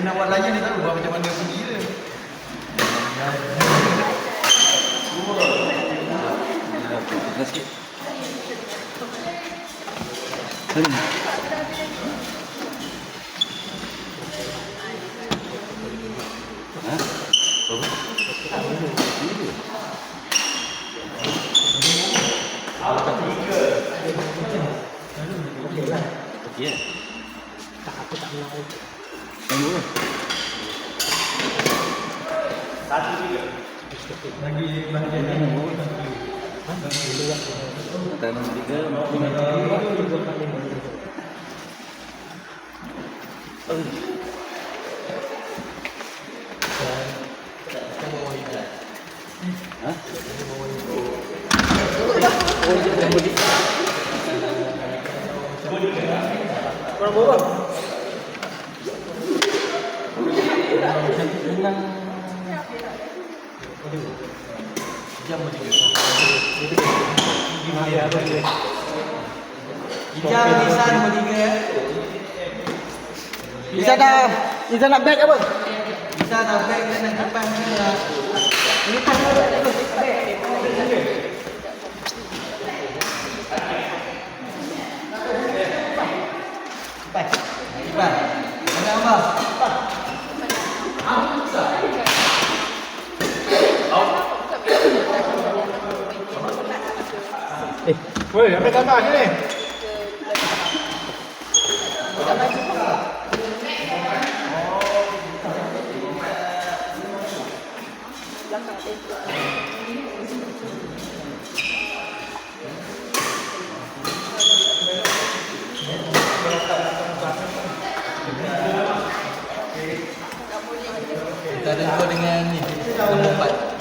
nak buat layan dia tahu macam mana bunyi dia. Okey. Tak aku tak menang. Tunggu. Satu tiga. Lagi bahagian ni. Tanam tiga. Kurang bawah. Jam bertiga. Ijam Lisan bertiga. Lisan nak back apa? Lisan dah back dan nak depan dia. Ini pas back. Baik. Mana apa? Woi, ambil gambar sini. Kita ada dua dengan ni. Nombor 4.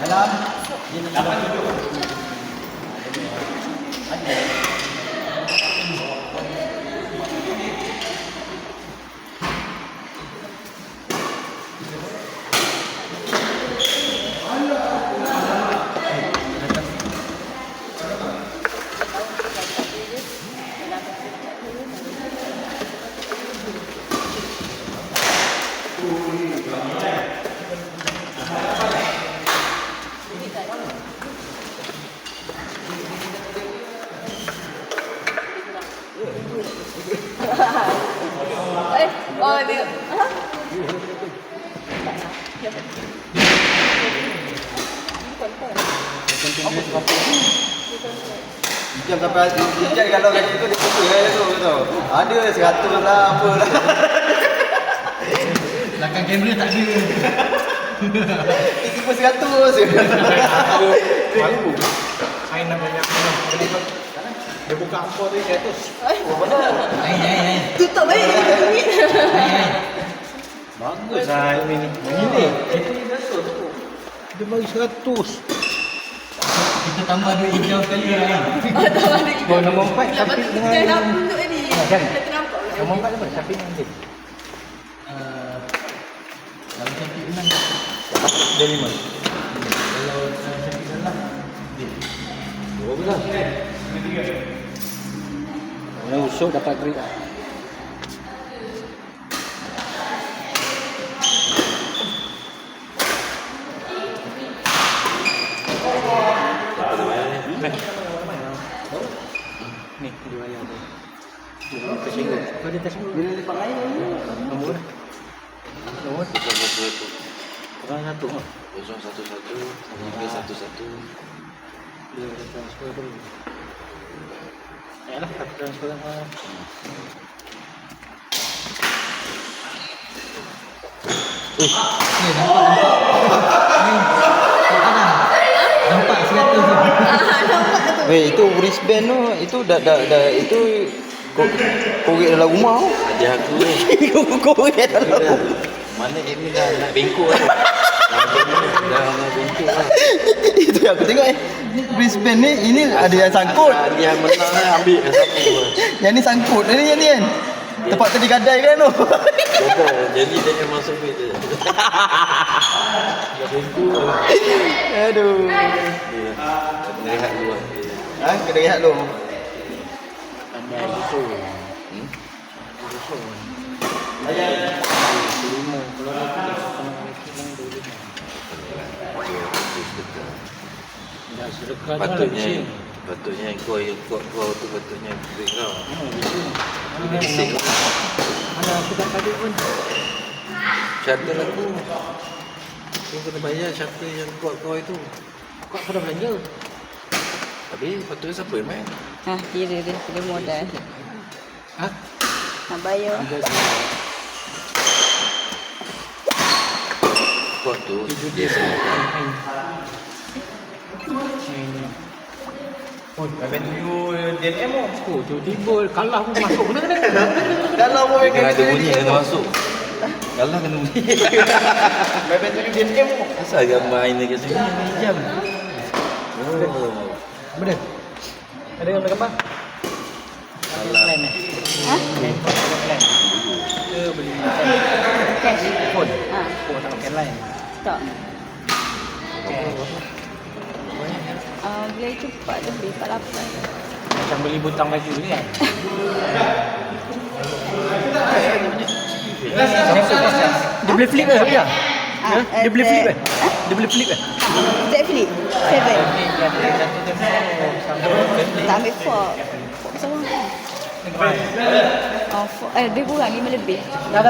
Dalam. Oh dia. Jam sampai jam kalau kat situ dia kumpul tu. Ada 100 lah apa lah. Belakang kamera tak ada. Tiga pun 100. Malu. Saya nak banyak mana. Dia buka apa tu 100. Ai. Tutup baik. Bagus lah ini. Ini. Dia bagi 100. Kita tambah duit hijau sekali kan. Tambah lagi. Oh, nombor 4 Syafiq dengan Dah nak tunduk ni. kan? Dah ternampak lah. Nombor 4 apa? Syafiq dengan Din. Kalau Syafiq menang Dia 5. kalau Syafiq kalah dia. Berapa lah? Yang usuk dapat kredit. Ni, dia bayar tu. Dia tersinggung. Kau dia tersinggung. Bila lepak lain Nombor. Nombor. 011 Orang satu. 011 311 transfer dulu. Yalah, transfer Ni nampak 100 tu. Weh, itu wristband tu, itu dah itu korek dalam rumah tu. Ada aku ni. Korek dalam rumah. Mana ini dah nak bengkok kan. Dah nak bengkok lah. Itu yang aku tengok wristband ni, ini ada yang sangkut. Dia menang lah, ambil kat satu. Yang ni sangkut. Yang ni kan. Tempat tadi gadai kan tu. Betul. Jadi dia akan masuk duit dia. Dah bengkok lah. Aduh. Kena rehat dulu lah. Ha, kena rehat dulu. Pandai itu. Kelima. Kalau lagi dia dah sedekah dah Patutnya kau tu patutnya duit kau. Bising lah. Mana aku tak ada pun. Charter aku. Kau kena bayar charter yang kuat kau itu. Kau dah belanja. Habis patutnya siapa yang main? Ha, kira dia modal. Ha? Nak bayar. Kuat tu dia Main tuju DNM tu. Oh, tiba-tiba kalah pun masuk. Kalau mau main kena ada bunyi kena masuk. Kalau kena bunyi. main tuju DNM tu. Asal gambar ini kat sini ni jam. Oh. Benar. Ada gambar? Plan eh. Ha? Plan. Ke beli Cash. phone. Ha, Oh, tak pakai line. tak. Okay. Boleh cepat lebih 48. Macam beli butang baju ni kan. Dia boleh flip ke habis dah? Dia boleh flip ke? Dia boleh flip ke? Z Flip 7. Tak ambil 4. Sama. Oh, 4. Lebih kurang 5 lebih. Dah.